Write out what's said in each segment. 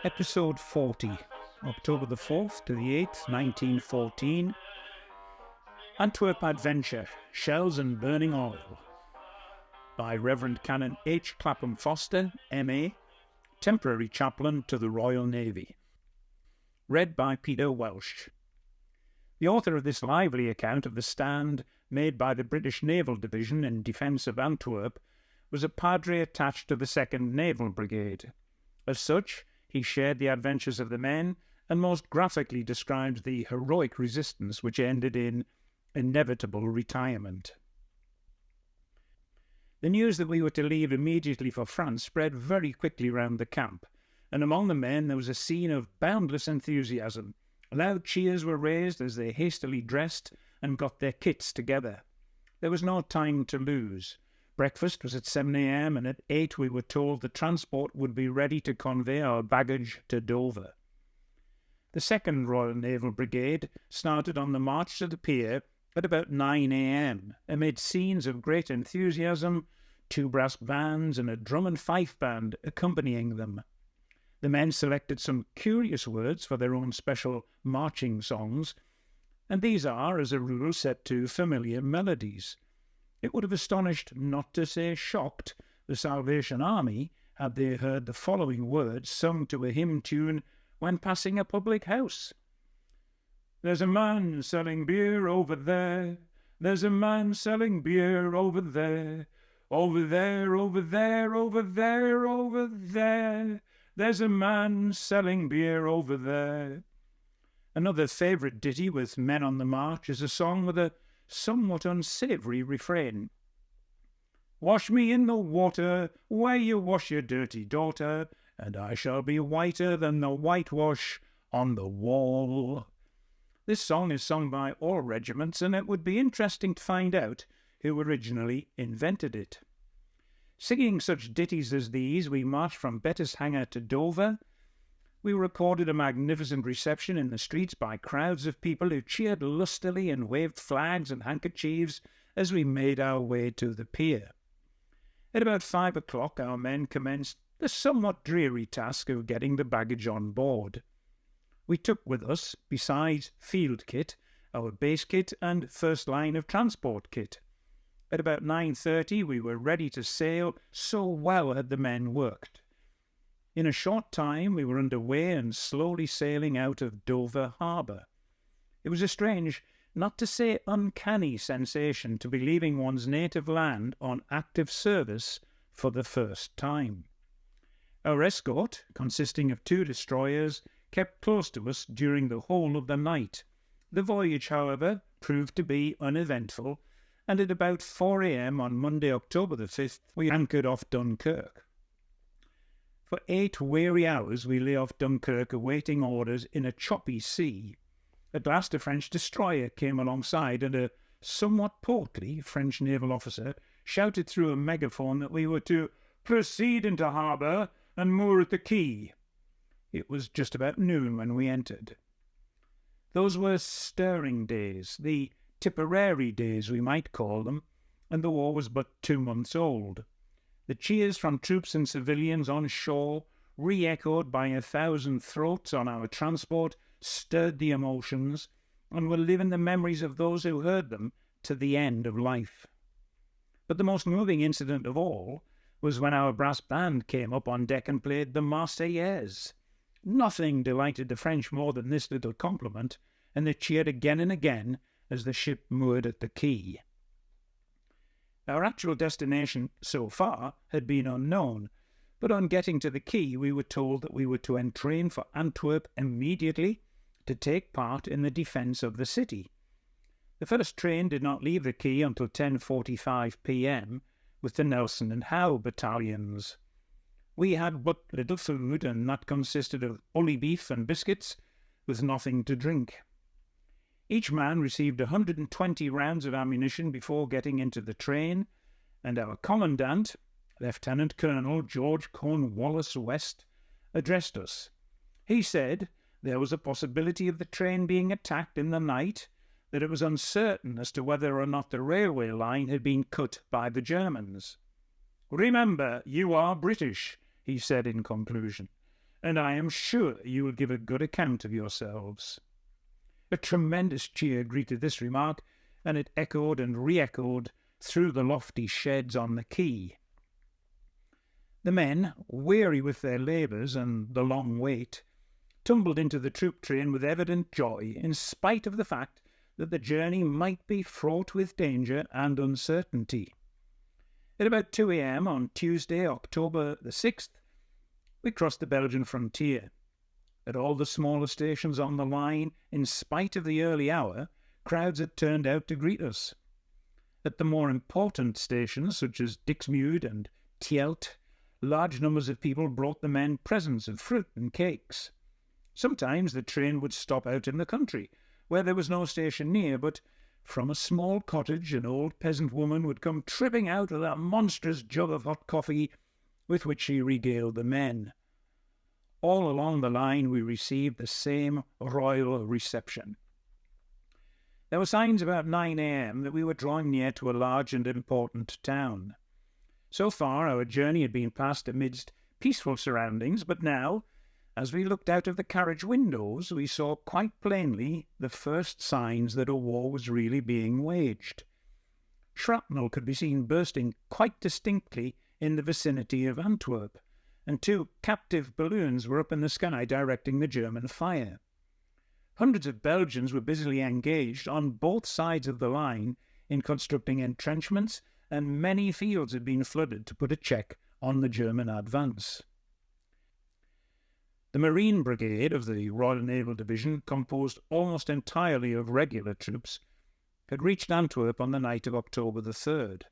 Episode 40, October the 4th to the 8th, 1914. Antwerp Adventure, Shells and Burning Oil, by Reverend Canon H. Clapham Foster, M.A., Temporary Chaplain to the Royal Navy. Read by Peter Welsh. The author of this lively account of the stand made by the British Naval Division in defence of Antwerp was a padre attached to the 2nd Naval Brigade. As such, he shared the adventures of the men and most graphically describes the heroic resistance which ended in inevitable retirement. The news that we were to leave immediately for France spread very quickly round the camp, and among the men there was a scene of boundless enthusiasm. Loud cheers were raised as they hastily dressed and got their kits together. There was no time to lose. Breakfast was at 7 a.m. and at 8 we were told the transport would be ready to convey our baggage to Dover. The 2nd Royal Naval Brigade started on the march to the pier at about 9 a.m. amid scenes of great enthusiasm, 2 brass bands and a drum and fife band accompanying them. The men selected some curious words for their own special marching songs, and these are, as a rule, set to familiar melodies. It would have astonished, not to say shocked, the Salvation Army had they heard the following words sung to a hymn tune when passing a public house. "There's a man selling beer over there. There's a man selling beer over there. Over there, over there, over there, over there. There's a man selling beer over there." Another favourite ditty with men on the march is a song with a somewhat unsavoury refrain. "Wash me in the water where you wash your dirty daughter, and I shall be whiter than the whitewash on the wall." This song is sung by all regiments, and it would be interesting to find out who originally invented it. Singing such ditties as these, we marched from Bettis Hangar to Dover. We were accorded a magnificent reception in the streets by crowds of people who cheered lustily and waved flags and handkerchiefs as we made our way to the pier. At about 5 o'clock our men commenced the somewhat dreary task of getting the baggage on board. We took with us, besides field kit, our base kit and first line of transport kit. At about 9:30 we were ready to sail, so well had the men worked. In a short time we were under way and slowly sailing out of Dover harbour. It was a strange, not to say uncanny, sensation to be leaving one's native land on active service for the first time. Our escort, consisting of 2 destroyers, kept close to us during the whole of the night. The voyage, however, proved to be uneventful, and at about 4 a.m. on Monday, October the 5th, we anchored off Dunkirk. For 8 weary hours we lay off Dunkirk awaiting orders in a choppy sea. At last a French destroyer came alongside, and a somewhat portly French naval officer shouted through a megaphone that we were to proceed into harbour and moor at the quay. It was just about noon when we entered. Those were stirring days, the Tipperary days we might call them, and the war was but 2 months old. The cheers from troops and civilians on shore, re-echoed by 1,000 throats on our transport, stirred the emotions, and will live in the memories of those who heard them to the end of life. But the most moving incident of all was when our brass band came up on deck and played the Marseillaise. Nothing delighted the French more than this little compliment, and they cheered again and again as the ship moored at the quay. Our actual destination, so far, had been unknown, but on getting to the quay we were told that we were to entrain for Antwerp immediately to take part in the defence of the city. The first train did not leave the quay until 10:45 p.m. with the Nelson and Howe battalions. We had but little food, and that consisted of bully beef and biscuits, with nothing to drink. Each man received 120 rounds of ammunition before getting into the train, and our commandant, Lieutenant Colonel George Cornwallis West, addressed us. He said there was a possibility of the train being attacked in the night, that it was uncertain as to whether or not the railway line had been cut by the Germans. "Remember, you are British," he said in conclusion, and I am sure you will give a good account of yourselves." A tremendous cheer greeted this remark, and it echoed and re-echoed through the lofty sheds on the quay. The men, weary with their labours and the long wait, tumbled into the troop train with evident joy, in spite of the fact that the journey might be fraught with danger and uncertainty. At about 2 a.m. on Tuesday, October the 6th, we crossed the Belgian frontier. At all the smaller stations on the line, in spite of the early hour, crowds had turned out to greet us. At the more important stations, such as Dixmude and Tielt, large numbers of people brought the men presents of fruit and cakes. Sometimes the train would stop out in the country, where there was no station near, but from a small cottage an old peasant woman would come tripping out with a monstrous jug of hot coffee, with which she regaled the men. All along the line we received the same royal reception. There were signs about 9 a.m. that we were drawing near to a large and important town. So far our journey had been passed amidst peaceful surroundings, but now, as we looked out of the carriage windows, we saw quite plainly the first signs that a war was really being waged. Shrapnel could be seen bursting quite distinctly in the vicinity of Antwerp, and 2 captive balloons were up in the sky directing the German fire. Hundreds of Belgians were busily engaged on both sides of the line in constructing entrenchments, and many fields had been flooded to put a check on the German advance. The Marine Brigade of the Royal Naval Division, composed almost entirely of regular troops, had reached Antwerp on the night of October the 3rd.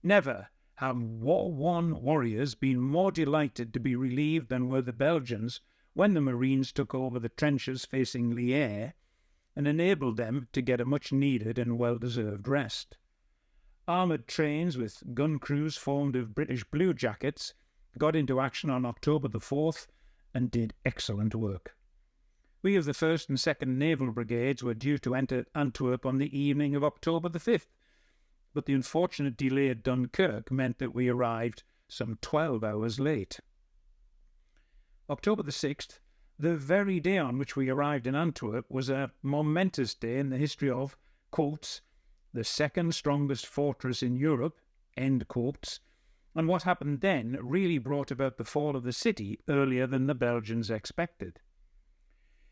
Never have war-worn warriors been more delighted to be relieved than were the Belgians when the Marines took over the trenches facing Lierre and enabled them to get a much-needed and well-deserved rest. Armoured trains with gun crews formed of British bluejackets got into action on October the 4th and did excellent work. We of the 1st and 2nd Naval Brigades were due to enter Antwerp on the evening of October the 5th, but the unfortunate delay at Dunkirk meant that we arrived some 12 hours late. October the 6th, the very day on which we arrived in Antwerp, was a momentous day in the history of, quotes, the second strongest fortress in Europe, end quotes, and what happened then really brought about the fall of the city earlier than the Belgians expected.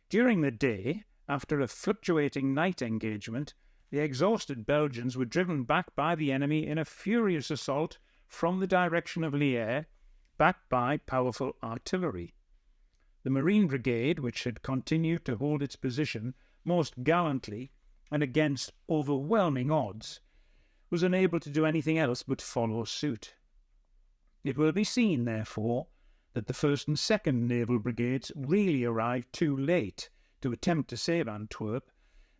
During the day, after a fluctuating night engagement, the exhausted Belgians were driven back by the enemy in a furious assault from the direction of Lierre, backed by powerful artillery. The Marine Brigade, which had continued to hold its position most gallantly and against overwhelming odds, was unable to do anything else but follow suit. It will be seen, therefore, that the 1st and 2nd Naval Brigades really arrived too late to attempt to save Antwerp,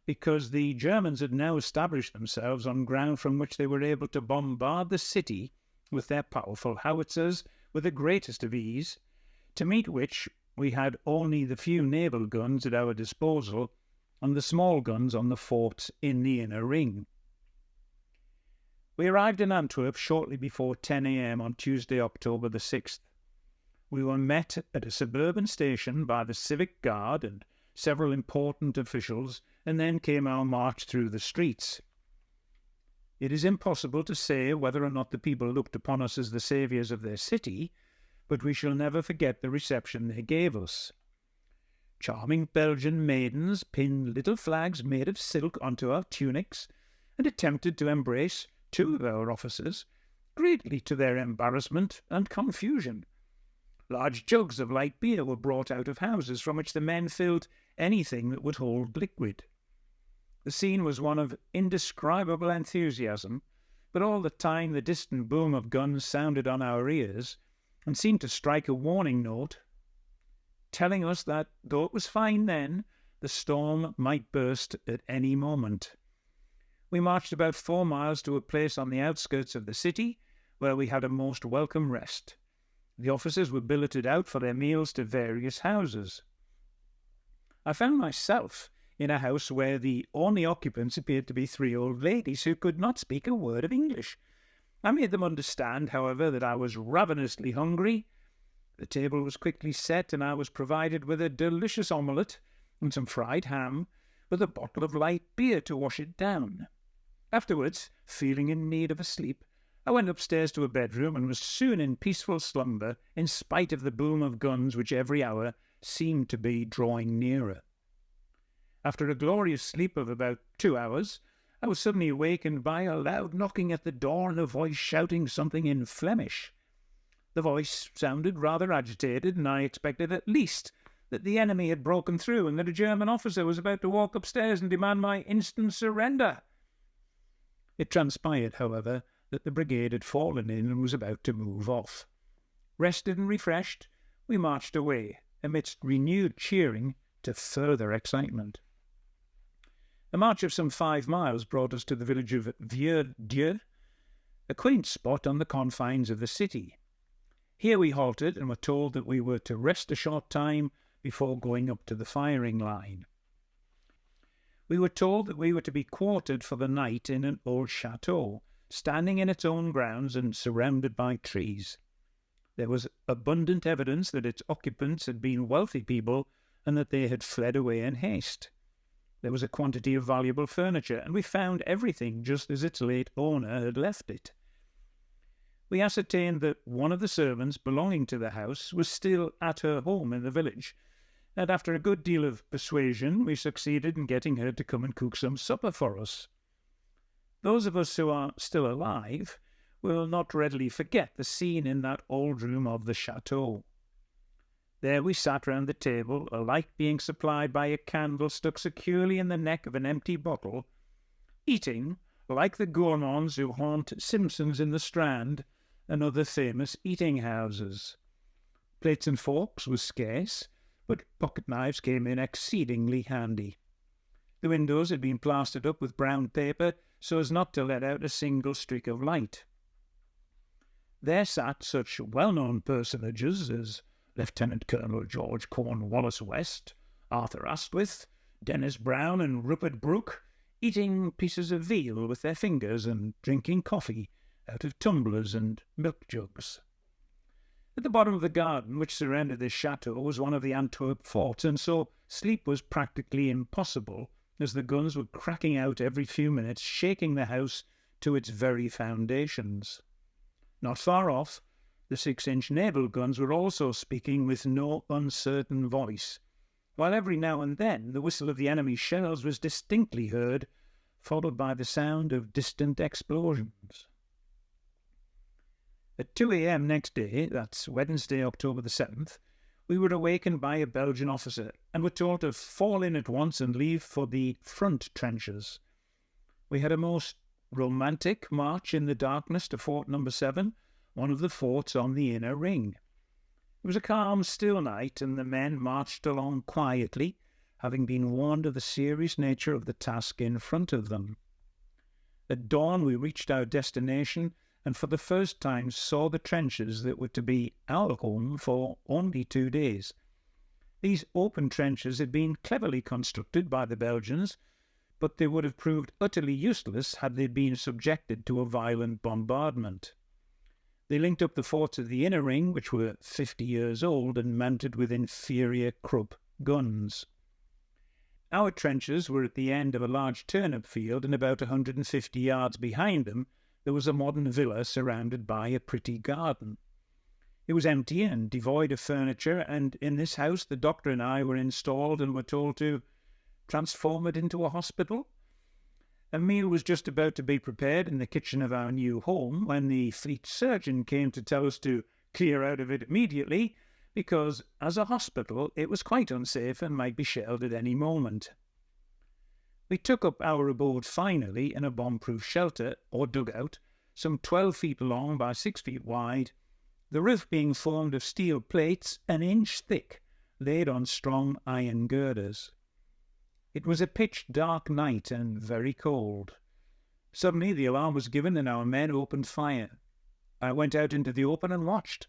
because the Germans had now established themselves on ground from which they were able to bombard the city with their powerful howitzers with the greatest of ease, to meet which we had only the few naval guns at our disposal and the small guns on the forts in the inner ring. We arrived in Antwerp shortly before 10 a.m. on Tuesday, October the 6th. We were met at a suburban station by the Civic Guard and several important officials, and then came our march through the streets. It is impossible to say whether or not the people looked upon us as the saviours of their city, but we shall never forget the reception they gave us. Charming Belgian maidens pinned little flags made of silk onto our tunics, and attempted to embrace 2 of our officers, greatly to their embarrassment and confusion. Large jugs of light beer were brought out of houses from which the men filled anything that would hold liquid. The scene was one of indescribable enthusiasm, but all the time the distant boom of guns sounded on our ears and seemed to strike a warning note, telling us that, though it was fine then, the storm might burst at any moment. We marched about 4 miles to a place on the outskirts of the city, where we had a most welcome rest. The officers were billeted out for their meals to various houses. I found myself in a house where the only occupants appeared to be 3 old ladies who could not speak a word of English. I made them understand, however, that I was ravenously hungry. The table was quickly set, and I was provided with a delicious omelette and some fried ham, with a bottle of light beer to wash it down. Afterwards, feeling in need of a sleep, I went upstairs to a bedroom and was soon in peaceful slumber, in spite of the boom of guns which every hour seemed to be drawing nearer. After a glorious sleep of about 2 hours, I was suddenly awakened by a loud knocking at the door and a voice shouting something in Flemish. The voice sounded rather agitated, and I expected at least that the enemy had broken through and that a German officer was about to walk upstairs and demand my instant surrender. It transpired, however, that the brigade had fallen in and was about to move off. Rested and refreshed, we marched away, amidst renewed cheering, to further excitement. A march of some 5 miles brought us to the village of Vieux-Dieu, a quaint spot on the confines of the city. Here we halted and were told that we were to rest a short time before going up to the firing line. We were told that we were to be quartered for the night in an old chateau, standing in its own grounds and surrounded by trees. There was abundant evidence that its occupants had been wealthy people and that they had fled away in haste. There was a quantity of valuable furniture, and we found everything just as its late owner had left it. We ascertained that one of the servants belonging to the house was still at her home in the village, and after a good deal of persuasion we succeeded in getting her to come and cook some supper for us. Those of us who are still alive will not readily forget the scene in that old room of the chateau. There we sat round the table, a light being supplied by a candle stuck securely in the neck of an empty bottle, eating like the gourmands who haunt Simpson's in the Strand and other famous eating houses. Plates and forks were scarce, but pocket knives came in exceedingly handy. The windows had been plastered up with brown paper so as not to let out a single streak of light. There sat such well-known personages as Lieutenant Colonel George Cornwallis West, Arthur Asquith, Dennis Brown and Rupert Brooke, eating pieces of veal with their fingers and drinking coffee out of tumblers and milk jugs. At the bottom of the garden which surrounded this chateau was one of the Antwerp forts, and so sleep was practically impossible, as the guns were cracking out every few minutes, shaking the house to its very foundations. Not far off, the 6-inch naval guns were also speaking with no uncertain voice, while every now and then the whistle of the enemy's shells was distinctly heard, followed by the sound of distant explosions. At 2 a.m. next day, that's Wednesday, October the 7th, we were awakened by a Belgian officer and were told to fall in at once and leave for the front trenches. We had a most romantic march in the darkness to Fort No. 7, one of the forts on the inner ring. It was a calm, still night, and the men marched along quietly, having been warned of the serious nature of the task in front of them. At dawn we reached our destination, and for the first time saw the trenches that were to be our home for only 2 days. These open trenches had been cleverly constructed by the Belgians, but they would have proved utterly useless had they been subjected to a violent bombardment. They linked up the forts of the inner ring, which were 50 years old and mounted with inferior Krupp guns. Our trenches were at the end of a large turnip field, and about 150 yards behind them there was a modern villa surrounded by a pretty garden. It was empty and devoid of furniture, and in this house the doctor and I were installed and were told to transform it into a hospital. A meal was just about to be prepared in the kitchen of our new home when the fleet surgeon came to tell us to clear out of it immediately, because as a hospital it was quite unsafe and might be shelled at any moment. We took up our abode finally in a bomb-proof shelter, or dugout, some 12 feet long by 6 feet wide, the roof being formed of steel plates an inch thick, laid on strong iron girders. It was a pitch-dark night and very cold. Suddenly the alarm was given and our men opened fire. I went out into the open and watched.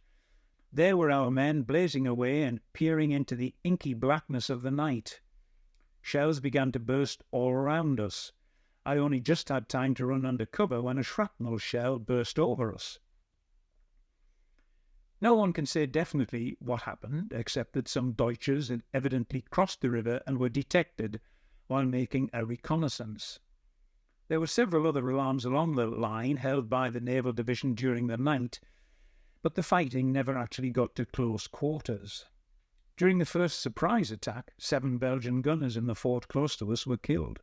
There were our men blazing away and peering into the inky blackness of the night. Shells began to burst all around us. I only just had time to run under cover when a shrapnel shell burst over us. No one can say definitely what happened, except that some Deutschers had evidently crossed the river and were detected while making a reconnaissance. There were several other alarms along the line held by the Naval Division during the night, but the fighting never actually got to close quarters. During the first surprise attack, 7 Belgian gunners in the fort close to us were killed.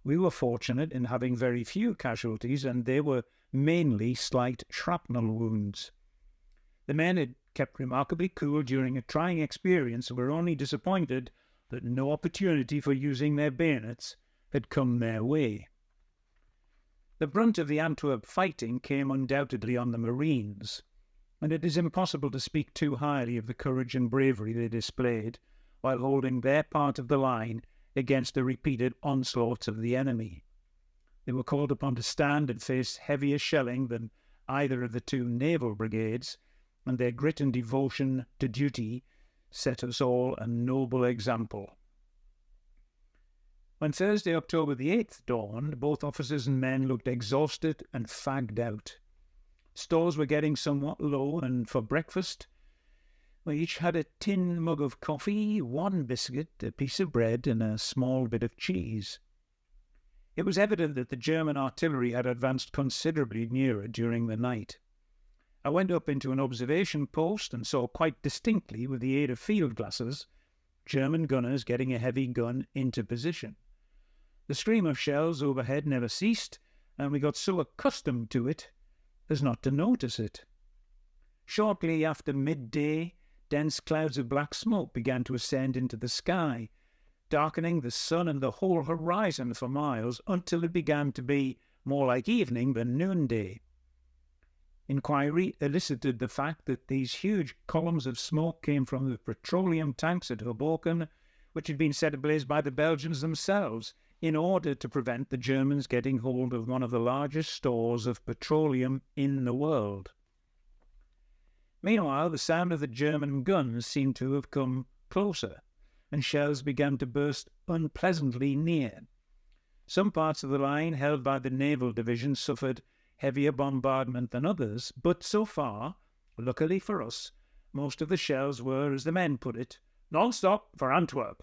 We were fortunate in having very few casualties, and they were mainly slight shrapnel wounds. The men had kept remarkably cool during a trying experience and were only disappointed that no opportunity for using their bayonets had come their way. The brunt of the Antwerp fighting came undoubtedly on the Marines, and it is impossible to speak too highly of the courage and bravery they displayed while holding their part of the line against the repeated onslaughts of the enemy. They were called upon to stand and face heavier shelling than either of the 2 naval brigades, and their grit and devotion to duty set us all a noble example. When Thursday, October the 8th dawned, both officers and men looked exhausted and fagged out. Stores were getting somewhat low, and for breakfast we each had a tin mug of coffee, 1 biscuit, a piece of bread, and a small bit of cheese. It was evident that the German artillery had advanced considerably nearer during the night. I went up into an observation post and saw quite distinctly, with the aid of field glasses, German gunners getting a heavy gun into position. The stream of shells overhead never ceased, and we got so accustomed to it as not to notice it. Shortly after midday, dense clouds of black smoke began to ascend into the sky, darkening the sun and the whole horizon for miles until it began to be more like evening than noonday. Inquiry elicited the fact that these huge columns of smoke came from the petroleum tanks at Hoboken, which had been set ablaze by the Belgians themselves in order to prevent the Germans getting hold of one of the largest stores of petroleum in the world. Meanwhile, the sound of the German guns seemed to have come closer, and shells began to burst unpleasantly near. Some parts of the line held by the Naval Division suffered heavier bombardment than others, but so far, luckily for us, most of the shells were, as the men put it, non-stop for Antwerp.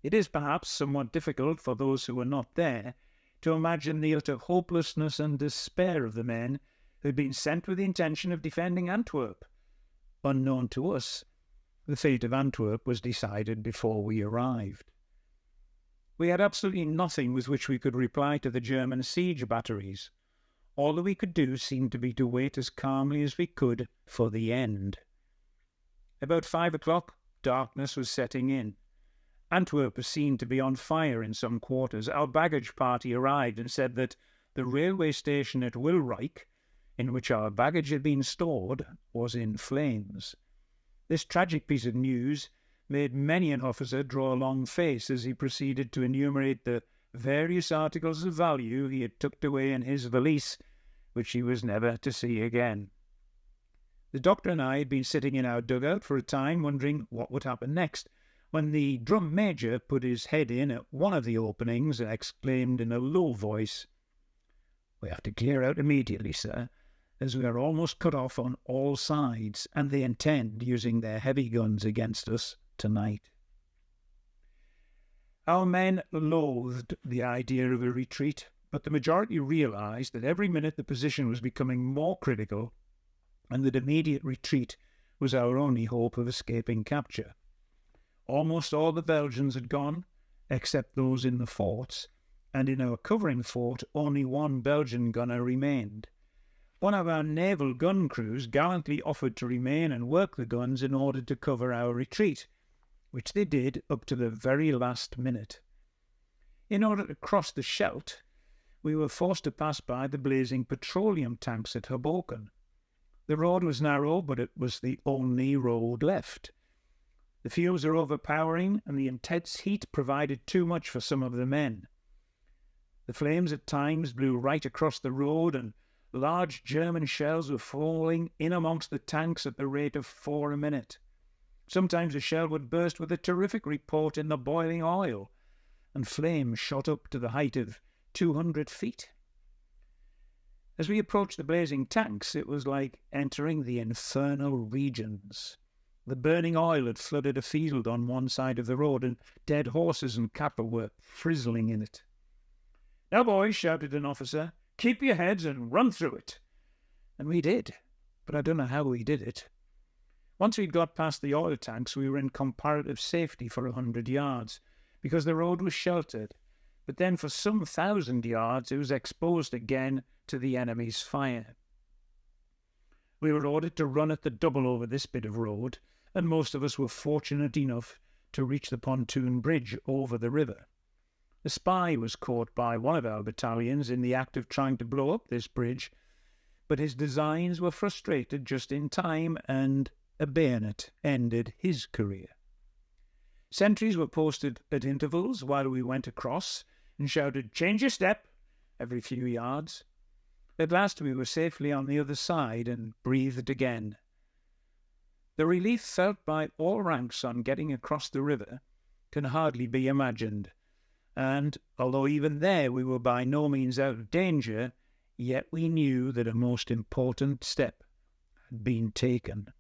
It is perhaps somewhat difficult for those who were not there to imagine the utter hopelessness and despair of the men who had been sent with the intention of defending Antwerp. Unknown to us, the fate of Antwerp was decided before we arrived. We had absolutely nothing with which we could reply to the German siege batteries. All that we could do seemed to be to wait as calmly as we could for the end. About 5 o'clock, darkness was setting in. Antwerp was seen to be on fire in some quarters. Our baggage party arrived and said that the railway station at Wilrijk, in which our baggage had been stored, was in flames. This tragic piece of news made many an officer draw a long face as he proceeded to enumerate the various articles of value he had tucked away in his valise, which he was never to see again. The doctor and I had been sitting in our dugout for a time, wondering what would happen next, when the drum major put his head in at one of the openings and exclaimed in a low voice, "We have to clear out immediately, sir, as we are almost cut off on all sides, and they intend using their heavy guns against us tonight." Our men loathed the idea of a retreat, but the majority realized that every minute the position was becoming more critical, and that immediate retreat was our only hope of escaping capture. Almost all the Belgians had gone, except those in the forts, and in our covering fort only 1 Belgian gunner remained. One of our naval gun crews gallantly offered to remain and work the guns in order to cover our retreat, which they did up to the very last minute. In order to cross the Scheldt, we were forced to pass by the blazing petroleum tanks at Hoboken. The road was narrow, but it was the only road left. The fumes were overpowering, and the intense heat provided too much for some of the men. The flames at times blew right across the road, and large German shells were falling in amongst the tanks at the rate of 4 a minute. Sometimes a shell would burst with a terrific report in the boiling oil, and flames shot up to the height of 200 feet. As we approached the blazing tanks, it was like entering the infernal regions. The burning oil had flooded a field on one side of the road, and dead horses and cattle were frizzling in it. "Now, boys," shouted an officer, "keep your heads and run through it." And we did, but I don't know how we did it. Once we'd got past the oil tanks, we were in comparative safety for 100 yards, because the road was sheltered. But then for some 1,000 yards, it was exposed again to the enemy's fire. We were ordered to run at the double over this bit of road, and most of us were fortunate enough to reach the pontoon bridge over the river. A spy was caught by one of our battalions in the act of trying to blow up this bridge, but his designs were frustrated just in time, and a bayonet ended his career. Sentries were posted at intervals while we went across and shouted, "Change your step," every few yards. At last we were safely on the other side and breathed again. The relief felt by all ranks on getting across the river can hardly be imagined, and although even there we were by no means out of danger, yet we knew that a most important step had been taken.